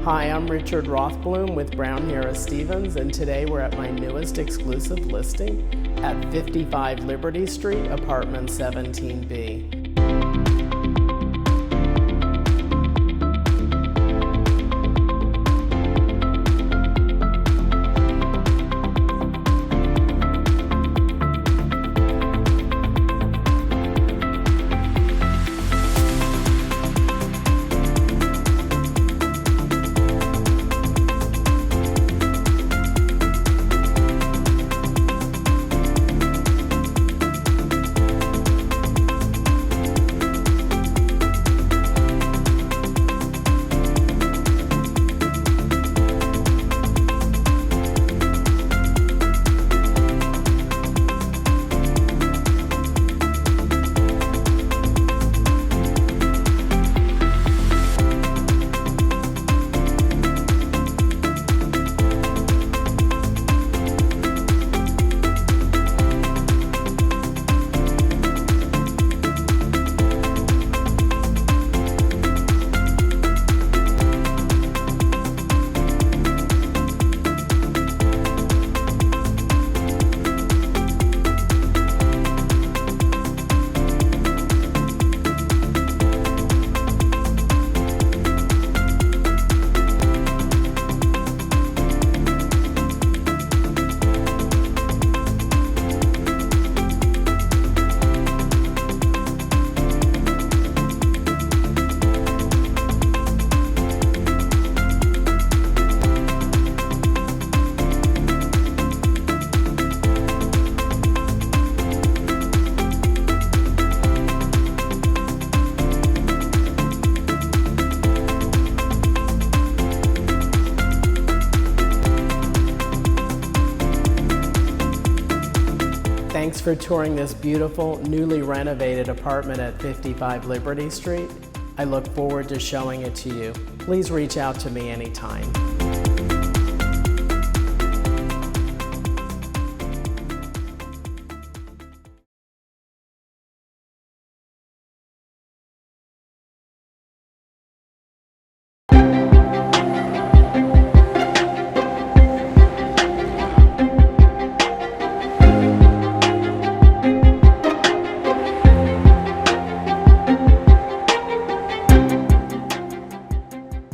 Hi, I'm Richard Rothbloom with Brown Harris Stevens, and today we're at my newest exclusive listing at 55 Liberty Street, apartment 17B. Thanks for touring this beautiful, newly renovated apartment at 55 Liberty Street. I look forward to showing it to you. Please reach out to me anytime.